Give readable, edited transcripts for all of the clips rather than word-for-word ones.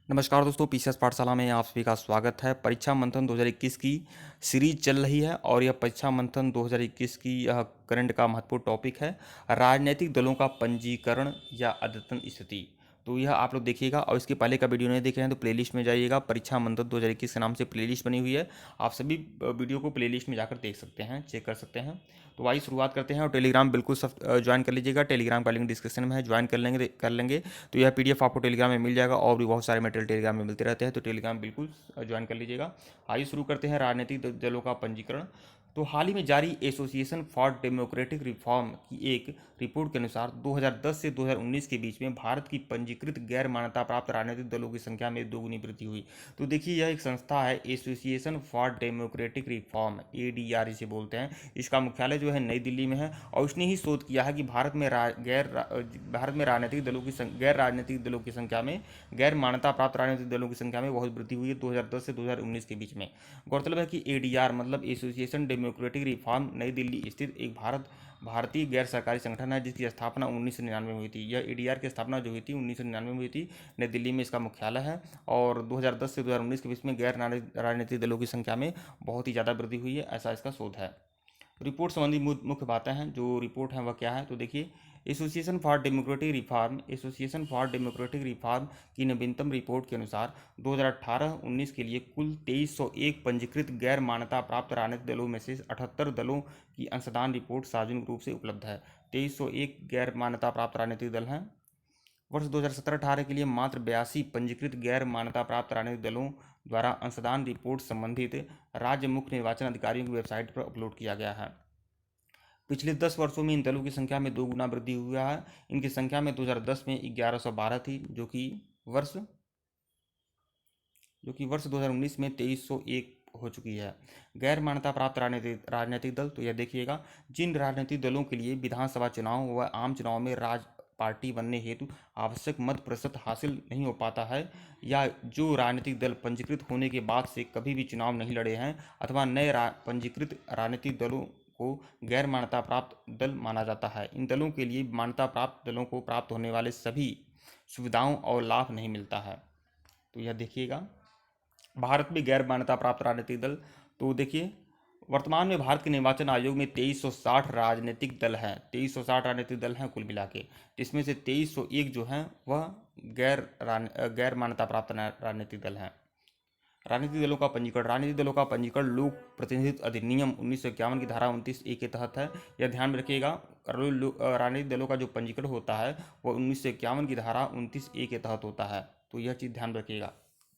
नमस्कार दोस्तों, पीसीएस पाठशाला में आप सभी का स्वागत है। परीक्षा मंथन 2021 की सीरीज चल रही है और यह परीक्षा मंथन 2021 की यह करंट का महत्वपूर्ण टॉपिक है, राजनीतिक दलों का पंजीकरण या अद्यतन स्थिति। तो यह आप लोग देखिएगा और इसके पहले का वीडियो नहीं देखे हैं तो प्लेलिस्ट में जाइएगा। परीक्षा मंथन 2021 के नाम से प्लेलिस्ट बनी हुई है, आप सभी वीडियो को प्लेलिस्ट में जाकर देख सकते हैं, चेक कर सकते हैं। तो आइए शुरुआत करते हैं। और टेलीग्राम बिल्कुल सब ज्वाइन कर लीजिएगा, टेलीग्राम का लिंक डिस्क्रिप्शन में है, ज्वाइन कर लेंगे तो यह पीडीएफ आपको टेलीग्राम में मिल जाएगा और भी बहुत सारे मटेरियल टेलीग्राम में मिलते रहते हैं, तो टेलीग्राम बिल्कुल ज्वाइन कर लीजिएगा। आइए शुरू करते हैं राजनीतिक दलों का पंजीकरण। तो हाल ही में जारी एसोसिएशन फॉर डेमोक्रेटिक रिफॉर्म की एक रिपोर्ट के अनुसार 2010 से 2019 के बीच में भारत की पंजीकृत गैर मान्यता प्राप्त राजनीतिक दलों की संख्या में दोगुनी वृद्धि हुई। तो देखिए, यह एक संस्था है association for democratic reform, ADR इसे बोलते हैं। इसका मुख्यालय जो है नई दिल्ली में है और उसने ही शोध किया है कि भारत में राजनीतिक दलों की गैर राजनीतिक दलों की संख्या में, गैर मान्यता प्राप्त राजनीतिक दलों की संख्या में बहुत वृद्धि हुई है 2010 से 2019 के बीच में। गौरतलब है कि एडीआर मतलब एसोसिएशन डेमोक्रेटिक रिफॉर्म नई दिल्ली स्थित एक भारतीय गैर सरकारी संगठन है जिसकी स्थापना 1999 में हुई थी। यह एडीआर की स्थापना जो हुई थी 1999 में हुई थी, नई दिल्ली में इसका मुख्यालय है। और 2010 से 2019 के बीच में गैर राजनीतिक दलों की संख्या में बहुत ही ज़्यादा वृद्धि हुई है, ऐसा इसका शोध है। रिपोर्ट संबंधी मुख्य बातें हैं, जो रिपोर्ट है वह क्या है, तो देखिए, एसोसिएशन फॉर डेमोक्रेटिक रिफॉर्म की नवीनतम रिपोर्ट के अनुसार 2018-19 के लिए कुल 2301 पंजीकृत गैर मान्यता प्राप्त राजनीतिक दलों में से 78 दलों की अंशदान रिपोर्ट सार्वजनिक रूप से उपलब्ध है। 2301 गैर मान्यता प्राप्त राजनीतिक दल हैं। वर्ष 2017-18 के लिए मात्र 82 पंजीकृत गैर मान्यता प्राप्त राजनीतिक दलों द्वारा अंशदान रिपोर्ट संबंधित राज्य मुख्य निर्वाचन अधिकारियों की वेबसाइट पर अपलोड किया गया है। पिछले 10 वर्षों में इन दलों की संख्या में 2 गुना वृद्धि हुआ है। इनकी संख्या में 2010 में 1112 थी, जो कि वर्ष 2019 में 2301 हो चुकी है। गैर मान्यता प्राप्त राजनीतिक दल, तो यह देखिएगा, जिन राजनीतिक दलों के लिए विधानसभा चुनाव व आम चुनाव में पार्टी बनने हेतु आवश्यक मत प्रतिशत हासिल नहीं हो पाता है, या जो राजनीतिक दल पंजीकृत होने के बाद से कभी भी चुनाव नहीं लड़े हैं, अथवा नए पंजीकृत राजनीतिक दलों को गैर मान्यता प्राप्त दल माना जाता है। इन दलों के लिए मान्यता प्राप्त दलों को प्राप्त होने वाले सभी सुविधाओं और लाभ नहीं मिलता है। तो यह देखिएगा, भारत में गैर मान्यता प्राप्त राजनीतिक दल, तो देखिए, वर्तमान में भारत के निर्वाचन आयोग में 2360 राजनीतिक दल हैं। 2360 राजनीतिक दल हैं कुल मिला के, जिसमें से 2301 जो हैं वह गैर मान्यता प्राप्त राजनीतिक दल हैं। राजनीतिक दलों का पंजीकरण। राजनीतिक दलों का पंजीकरण लोक प्रतिनिधित्व अधिनियम 1951 की धारा 29A के तहत है। यह ध्यान में रखिएगा, राजनीतिक दलों का जो पंजीकरण होता है वह 1951 की धारा 29A के तहत होता है। तो यह चीज़ ध्यान रखिएगा,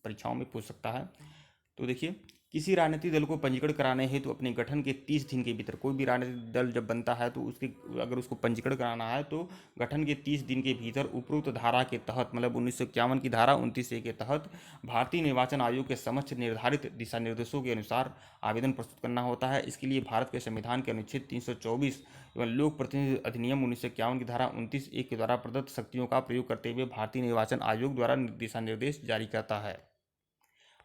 परीक्षाओं में पूछ सकता है। तो देखिए, किसी राजनीतिक दल को पंजीकरण कराने हेतु अपने गठन के 30 दिन के भीतर, कोई भी राजनीतिक दल जब बनता है तो उसके, अगर उसको पंजीकरण कराना है तो गठन के 30 दिन के भीतर उपरोक्त धारा के तहत, मतलब 1951 की धारा 29A के तहत भारतीय निर्वाचन आयोग के समक्ष निर्धारित दिशा निर्देशों के अनुसार आवेदन प्रस्तुत करना होता है। इसके लिए भारत के संविधान के अनुच्छेद 324 एवं लोक प्रतिनिधित्व अधिनियम 1951 की धारा 29A के द्वारा प्रदत्त शक्तियों का प्रयोग करते हुए भारतीय निर्वाचन आयोग द्वारा दिशा निर्देश जारी करता है।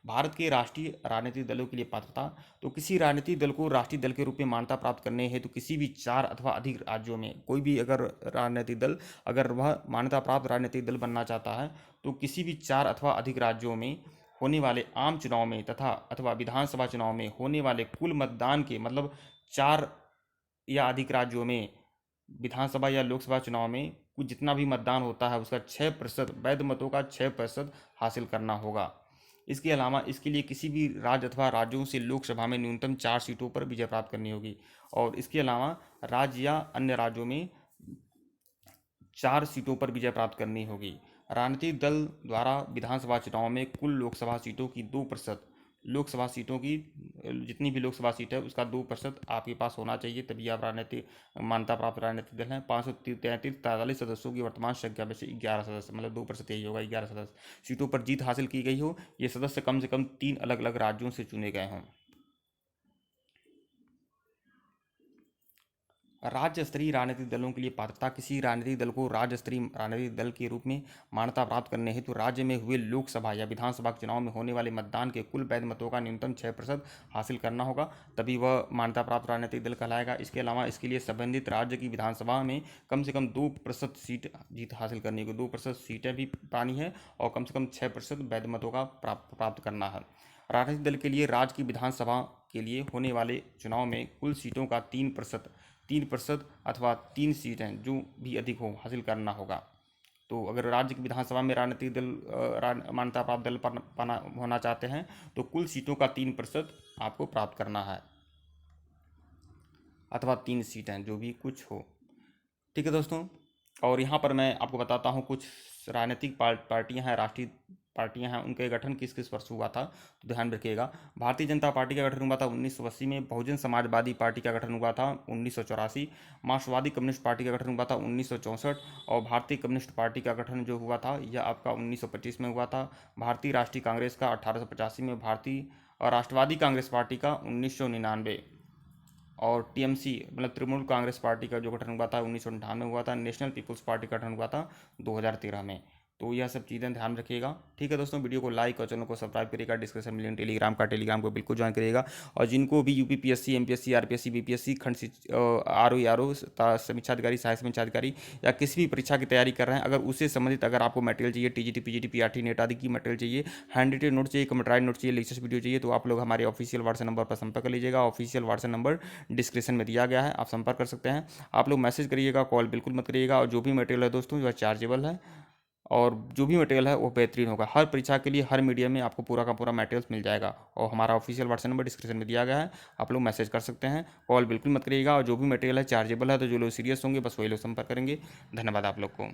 भारत के राष्ट्रीय राजनीतिक दलों के लिए पात्रता। तो किसी राजनीतिक दल को राष्ट्रीय दल के रूप में मान्यता प्राप्त करने हेतु तो किसी भी 4 अथवा अधिक राज्यों में कोई भी अगर राजनीतिक दल, अगर वह मान्यता प्राप्त राजनीतिक दल बनना चाहता है तो किसी भी 4 अथवा अधिक राज्यों में होने वाले आम चुनाव में तथा अथवा विधानसभा चुनाव में होने वाले कुल मतदान के, मतलब 4 या अधिक राज्यों में विधानसभा या लोकसभा चुनाव में कुछ जितना भी मतदान होता है उसका 6% वैध मतों का 6% हासिल करना होगा। इसके अलावा इसके लिए किसी भी राज्य अथवा राज्यों से लोकसभा में न्यूनतम 4 सीटों पर विजय प्राप्त करनी होगी, और इसके अलावा राज्य या अन्य राज्यों में 4 सीटों पर विजय प्राप्त करनी होगी। राजनीतिक दल द्वारा विधानसभा चुनाव में कुल लोकसभा सीटों की 2%, लोकसभा सीटों की जितनी भी लोकसभा सीट है उसका 2% आपके पास होना चाहिए, तभी आप राजनीतिक मान्यता प्राप्त राजनीतिक दल हैं। 543 सदस्यों की वर्तमान संख्या में से 11 सदस्य, मतलब 2% यही होगा, 11 सदस्य सीटों पर जीत हासिल की गई हो। ये सदस्य कम से कम 3 अलग अलग राज्यों से चुने गए हों। राज्य स्तरीय राजनीतिक दलों के लिए पात्रता। किसी राजनीतिक दल को राज्य स्तरीय राजनीतिक दल के रूप में मान्यता प्राप्त करने हेतु राज्य में हुए लोकसभा या विधानसभा के चुनाव में होने वाले मतदान के कुल वैध मतों का न्यूनतम 6% हासिल करना होगा, तभी वह मान्यता प्राप्त राजनीतिक दल कहलाएगा। इसके अलावा इसके लिए संबंधित राज्य की विधानसभा में कम से कम 2% सीट जीत हासिल करने को 2% सीटें भी पानी है और कम से कम 6% वैध मतों का प्राप्त करना है। राजनीतिक दल के लिए राज्य की विधानसभा के लिए होने वाले चुनाव में कुल सीटों का 3% अथवा 3 सीटें जो भी अधिक हो हासिल करना होगा। तो अगर राज्य की विधानसभा में राजनीतिक दल मान्यता प्राप्त दल पाना होना चाहते हैं तो कुल सीटों का 3% आपको प्राप्त करना है, अथवा 3 सीटें जो भी कुछ हो। ठीक है दोस्तों, और यहाँ पर मैं आपको बताता हूँ कुछ राजनीतिक पार्टियाँ हैं, राष्ट्रीय पार्टियां हैं, उनका गठन किस किस वर्ष हुआ था, तो ध्यान रखिएगा। भारतीय जनता पार्टी का गठन हुआ था 1980 में, बहुजन समाजवादी पार्टी का गठन हुआ था 1984, मार्क्सवादी कम्युनिस्ट पार्टी का गठन हुआ था 1964 और भारतीय कम्युनिस्ट पार्टी का गठन जो हुआ था यह आपका 1925 में हुआ था। भारतीय राष्ट्रीय कांग्रेस का 1885 में, भारतीय और राष्ट्रवादी कांग्रेस पार्टी का 1999 और टीएमसी मतलब तृणमूल कांग्रेस पार्टी का जो गठन हुआ था 1998 में हुआ था। नेशनल पीपल्स पार्टी का गठन हुआ था 2013 में। तो यह सब चीज़ें ध्यान रखिएगा। ठीक है दोस्तों, वीडियो को लाइक और चैनल को सब्सक्राइब करिएगा। डिस्क्रिप्शन में लिंक टेलीग्राम को बिल्कुल ज्वाइन करिएगा। और जिनको भी UPPSC, MPSC, RPSC, BPSC, RO समीक्षा अधिकारी, सहायक समीक्षा अधिकारी या किसी भी परीक्षा की तैयारी कर रहे हैं, अगर उससे संबंधित अगर आपको मटेरियल चाहिए, टीजीटी, पीजीटी, पीआरटी, नेट आदि की मटेरियल चाहिए, हैंड रिटेन नोट चाहिए, कमेंट्राइड नोट चाहिए, लेक्चर्स वीडियो चाहिए, तो आप लोग हमारे ऑफिशियल व्हाट्सएप नंबर पर संपर्क कर लीजिएगा। ऑफिशियल व्हाट्सएप नंबर डिस्क्रिप्शन में दिया गया है, आप संपर्क कर सकते हैं। आप लोग मैसेज करिएगा, कॉल बिल्कुल मत करिएगा। और जो भी मटेरियल है दोस्तों वह चार्जेबल है और जो भी मटेरियल है वो बेहतरीन होगा। हर परीक्षा के लिए हर मीडियम में आपको पूरा का पूरा मटेरियल मिल जाएगा और हमारा ऑफिशियल व्हाट्सएप नंबर डिस्क्रिप्शन में दिया गया है, आप लोग मैसेज कर सकते हैं। कॉल बिल्कुल मत करिएगा और जो भी मटेरियल है चार्जेबल है, तो जो लोग सीरियस होंगे बस वही लोग संपर्क करेंगे। धन्यवाद आप लोग को।